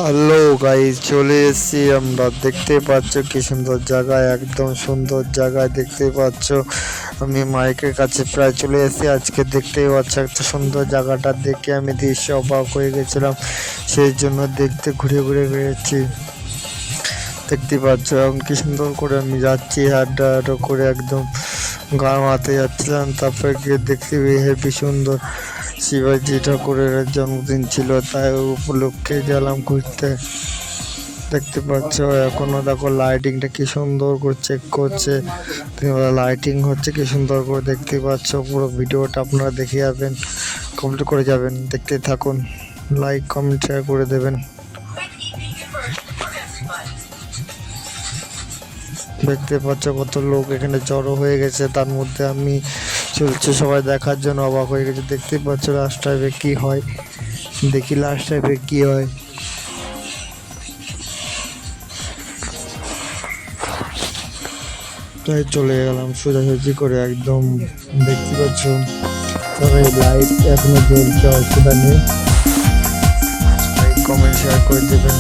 Hello guys, চলে এসেছি আমরা। দেখতে পাচ্ছ কি সুন্দর জায়গায়, একদম সুন্দর জায়গায় দেখতে পাচ্ছ। আমি মাইকের কাছে প্রায় চলে এসেছি। আজকে দেখতেই পাচ্ছ একটা সুন্দর জায়গাটা দেখে আমি দৃশ্য অবাক হয়ে গেছিলাম, সেই জন্য দেখতে ঘুরে ঘুরে বেড়েছি। দেখতে পাচ্ছ এখন কি সুন্দর করে আমি যাচ্ছি, হাঁটা হাঁটা করে একদম গা মাতে যাচ্ছিলাম। তারপরে গিয়ে দেখতে হেবি সুন্দর শিবাজি ঠাকুরের জন্মদিন ছিল, তাই উপলক্ষে গেলাম ঘুরতে। দেখতে পাচ্ছ এখনো দেখো লাইটিংটা কি সুন্দর করে চেক করছে, লাইটিং হচ্ছে কি সুন্দর করে। দেখতে পাচ্ছ পুরো ভিডিওটা আপনারা দেখে যাবেন, কমপ্লিট করে যাবেন। দেখতে থাকুন, লাইক কমেন্ট শেয়ার করে দেবেন। দেখতে পাচ্ছ কত লোক এখানে জড়ো হয়ে গেছে, তার মধ্যে আমি চলছে সবাই দেখার জন্য অবাক হয়ে গেছে। দেখতে পাচ্ছ লাস্ট টাইমে কি হয়, দেখি লাস্ট টাইমে কি হয়। তাই চলে গেলাম সোজাসুজি করে একদম। দেখতে পাচ্ছ তবে লাইট এখনো জ্বলছে, অসুবিধা নেই। লাইক কমেন্ট শেয়ার করে দেবেন।